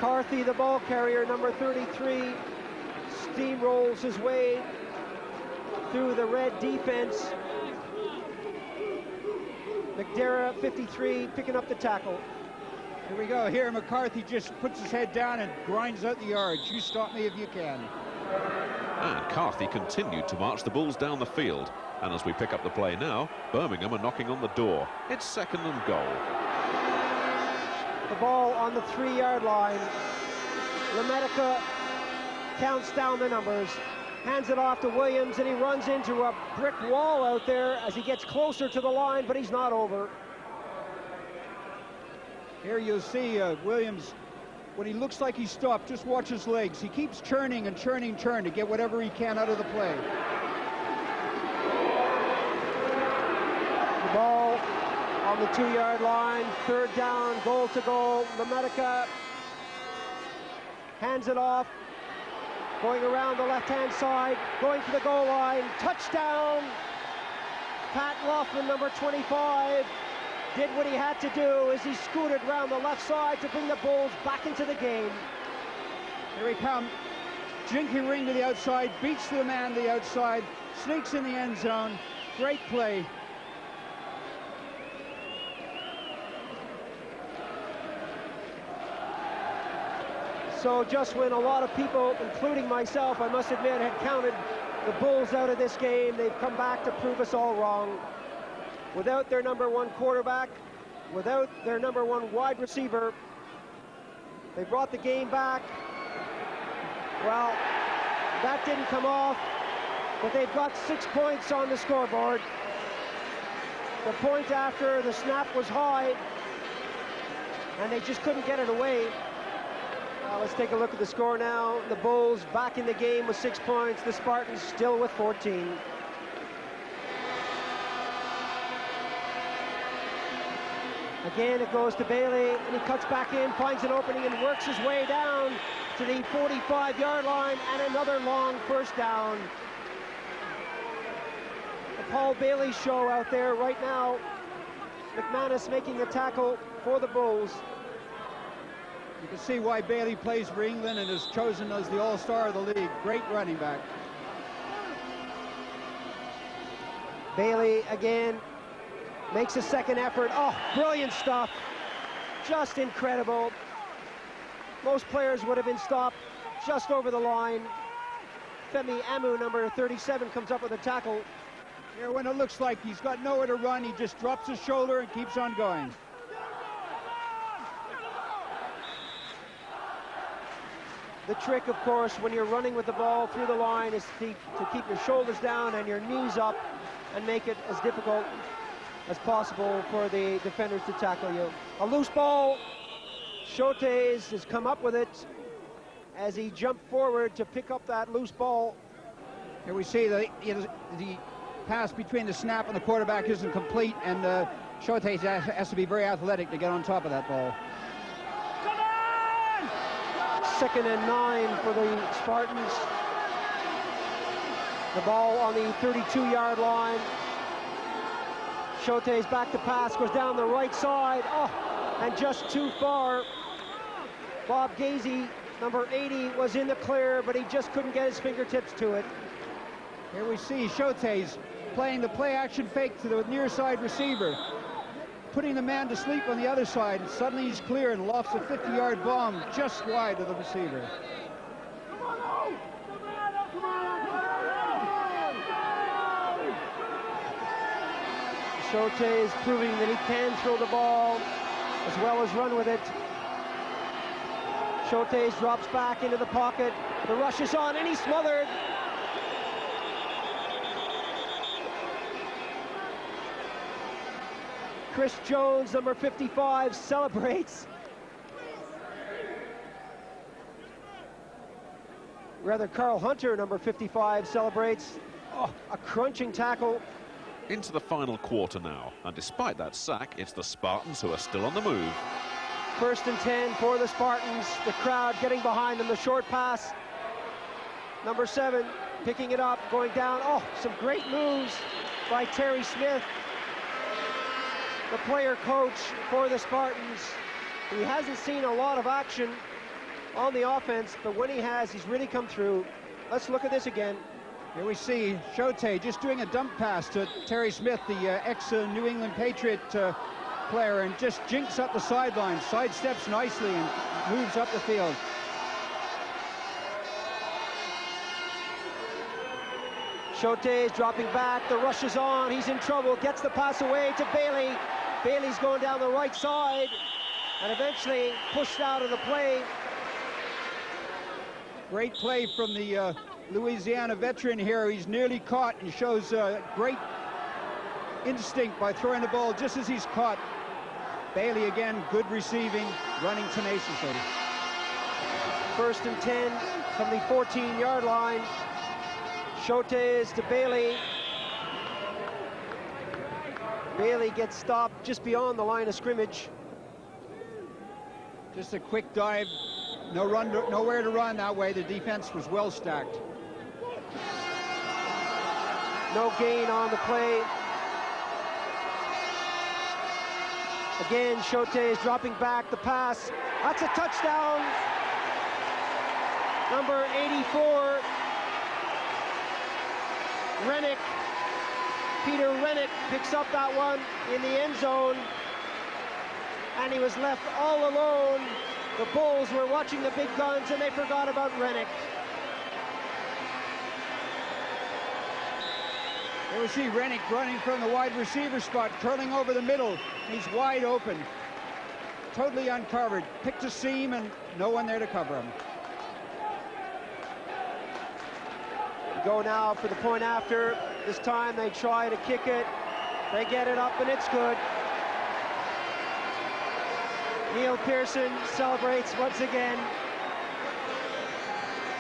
McCarthy, the ball carrier, number 33, steamrolls his way through the red defense. McDermott, 53, picking up the tackle. Here we go. Here McCarthy just puts his head down and grinds out the yards. You stop me if you can. And Carthy continued to march the Bulls down the field. And as we pick up the play now, Birmingham are knocking on the door. It's 2nd and goal. The ball on the 3-yard line. Lemedica counts down the numbers, hands it off to Williams, and he runs into a brick wall out there as he gets closer to the line, but he's not over. Here you'll see Williams, when he looks like he's stopped, just watch his legs. He keeps churning and churning to get whatever he can out of the play. The ball on the 2-yard line, 3rd down, goal to goal. Lemedica hands it off, going around the left-hand side, going to the goal line, touchdown! Pat Laughlin, number 25, did what he had to do as he scooted around the left side to bring the Bulls back into the game. Here he comes, jinky ring to the outside, beats the man to the outside, sneaks in the end zone. Great play. So just when a lot of people, including myself, I must admit, had counted the Bulls out of this game, they've come back to prove us all wrong. Without their number 1 quarterback, without their number 1 wide receiver, they brought the game back. Well, that didn't come off, but they've got 6 points on the scoreboard. The point after the snap was high, and they just couldn't get it away. Let's take a look at the score now. The Bulls back in the game with 6 points. The Spartans still with 14. Again, it goes to Bailey, and he cuts back in, finds an opening, and works his way down to the 45-yard line, and another long 1st down. The Paul Bailey show out there right now. McManus making the tackle for the Bulls. You can see why Bailey plays for England and is chosen as the all-star of the league. Great running back. Bailey again makes a 2nd effort. Oh, brilliant stuff. Just incredible. Most players would have been stopped just over the line. Femi Amu, number 37, comes up with a tackle. Here, when it looks like he's got nowhere to run, he just drops his shoulder and keeps on going. The trick, of course, when you're running with the ball through the line is to keep your shoulders down and your knees up and make it as difficult as possible for the defenders to tackle you. A loose ball. Shotes has come up with it as he jumped forward to pick up that loose ball. Here we see the pass between the snap and the quarterback isn't complete, and Shotes has to be very athletic to get on top of that ball. 2nd and 9 for the Spartans. The ball on the 32-yard line. Shotes back to pass, goes down the right side. Oh, and just too far. Bob Gazy, number 80, was in the clear, but he just couldn't get his fingertips to it. Here we see Shotes playing the play-action fake to the near side receiver, putting the man to sleep on the other side, and suddenly he's clear and lofts a 50-yard bomb just wide of the receiver. Shotes proving that he can throw the ball as well as run with it. Shotes drops back into the pocket. The rush is on, and he's smothered. Chris Jones, number 55, celebrates. Rather, Carl Hunter, number 55, celebrates. Oh, a crunching tackle. Into the final quarter now, and despite that sack, it's the Spartans who are still on the move. 1st and 10 for the Spartans. The crowd getting behind them. The short pass. Number 7 picking it up, going down. Oh, some great moves by Terry Smith, the player coach for the Spartans. He hasn't seen a lot of action on the offense, but when he has, he's really come through. Let's look at this again. Here we see Shote just doing a dump pass to Terry Smith, the ex-New England Patriot player, and just jinks up the sideline, sidesteps nicely and moves up the field. Shote is dropping back, the rush is on, he's in trouble, gets the pass away to Bailey. Bailey's going down the right side and eventually pushed out of the play. Great play from the Louisiana veteran here. He's nearly caught and shows great instinct by throwing the ball just as he's caught. Bailey again, good receiving, running tenaciously. 1st and 10 from the 14-yard line. Shote is to Bailey. Bailey gets stopped just beyond the line of scrimmage. Just a quick dive, nowhere to run that way. The defense was well stacked. No gain on the play. Again, Shote is dropping back the pass. That's a touchdown. Number 84, Rennick. Peter Rennick picks up that one in the end zone, and he was left all alone. The Bulls were watching the big guns, and they forgot about Rennick. There we see Rennick running from the wide receiver spot, curling over the middle. He's wide open, totally uncovered. Picked a seam and no one there to cover him. Go now for the point after. This time they try to kick it. They get it up and it's good. Neil Pearson celebrates once again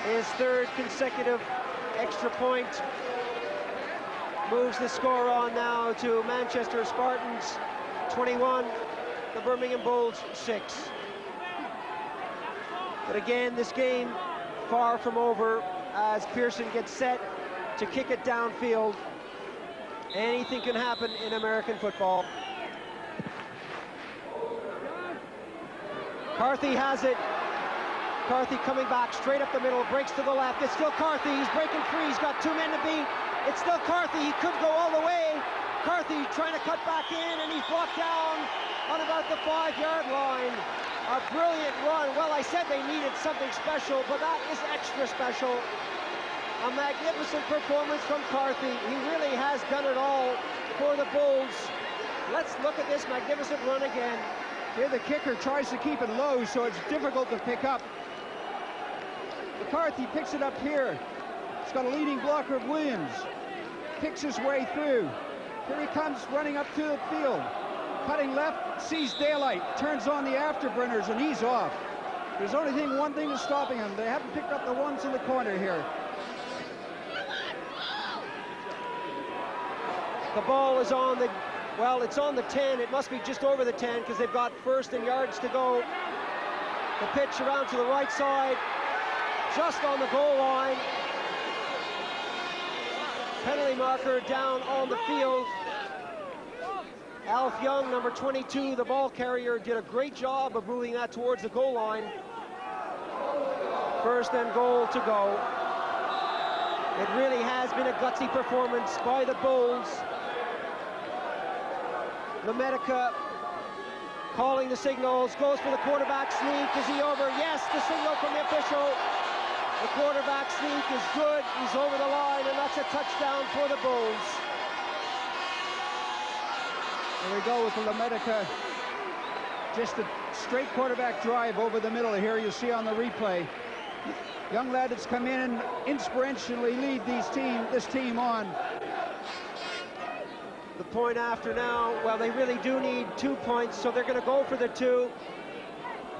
his 3rd consecutive extra point. Moves the score on now to Manchester Spartans 21, the Birmingham Bulls 6. But again, this game far from over as Pearson gets set to kick it downfield. Anything can happen in American football. Carthy has it. Carthy coming back straight up the middle, breaks to the left. It's still Carthy, he's breaking free, he's got 2 men to beat. It's still Carthy, he could go all the way. Carthy trying to cut back in, and he's blocked down on about the 5-yard line. A brilliant run. Well, I said they needed something special, but that is extra special. A magnificent performance from Carthy. He really has done it all for the Bulls. Let's look at this magnificent run again. Here the kicker tries to keep it low, so it's difficult to pick up. McCarthy picks it up here. He's got a leading blocker of Williams. Picks his way through. Here he comes running up to the field. Cutting left, sees daylight, turns on the afterburners, and he's off. There's only one thing that's stopping him. They haven't picked up the ones in the corner here. The ball is on the, well, it's on the 10. It must be just over the 10 because they've got 1st and yards to go. The pitch around to the right side, just on the goal line. Penalty marker down on the field. Alf Young, number 22, the ball carrier, did a great job of moving that towards the goal line. 1st and goal to go. It really has been a gutsy performance by the Bulls. Lemedica calling the signals, goes for the quarterback sneak. Is he over? Yes, the signal from the official. The quarterback sneak is good. He's over the line, and that's a touchdown for the Bulls. There we go with the Lemedica. Just a straight quarterback drive over the middle here. You'll see on the replay. Young lad that's come in and inspirationally lead this team on. The point after now, well, they really do need 2 points, so they're going to go for the 2.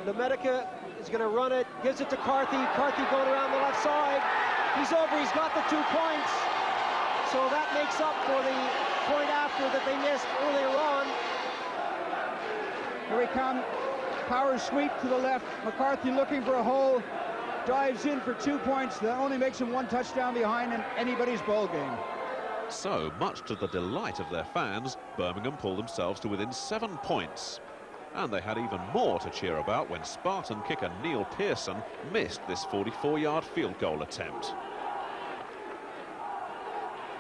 Lemedica is going to run it, gives it to Carthy. Carthy going around the left side. He's over, he's got the 2 points. So that makes up for the point after that they missed earlier on. Here we come. Power sweep to the left. McCarthy looking for a hole. Dives in for 2 points. That only makes him 1 touchdown behind in anybody's ball game. So, much to the delight of their fans, Birmingham pulled themselves to within 7 points. And they had even more to cheer about when Spartan kicker Neil Pearson missed this 44-yard field goal attempt.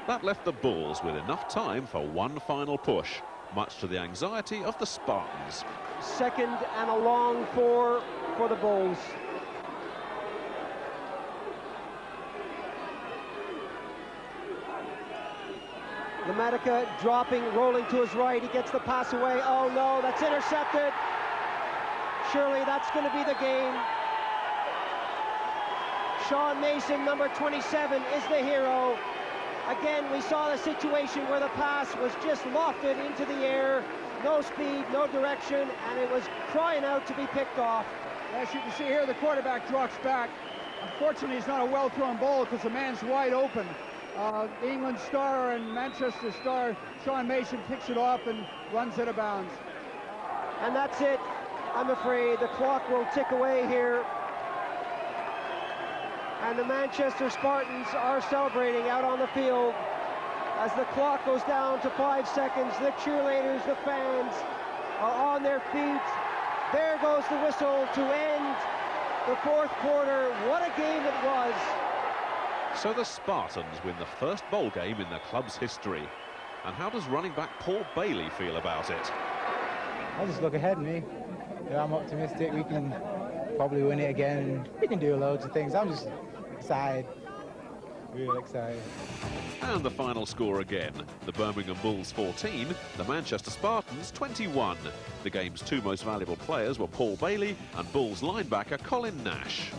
That left the Bulls with enough time for one final push, much to the anxiety of the Spartans. Second and a long for the Bulls. Lematica dropping, rolling to his right. He gets the pass away. Oh no, that's intercepted. Surely that's going to be the game. Sean Mason, number 27, is the hero. Again, we saw the situation where the pass was just lofted into the air. No speed, no direction, and it was crying out to be picked off. As you can see here, the quarterback drops back. Unfortunately, it's not a well-thrown ball because the man's wide open. England star and Manchester star Sean Mason picks it off and runs out of bounds. And that's it. I'm afraid the clock will tick away here. And the Manchester Spartans are celebrating out on the field. As the clock goes down to 5 seconds, the cheerleaders, the fans are on their feet. There goes the whistle to end the fourth quarter. What a game it was. So the Spartans win the first bowl game in the club's history. And how does running back Paul Bailey feel about it? I just look ahead, me. Yeah, I'm optimistic. We can probably win it again. We can do loads of things. I'm just excited. Real excited. And the final score again. The Birmingham Bulls 14, the Manchester Spartans 21. The game's two most valuable players were Paul Bailey and Bulls linebacker Colin Nash.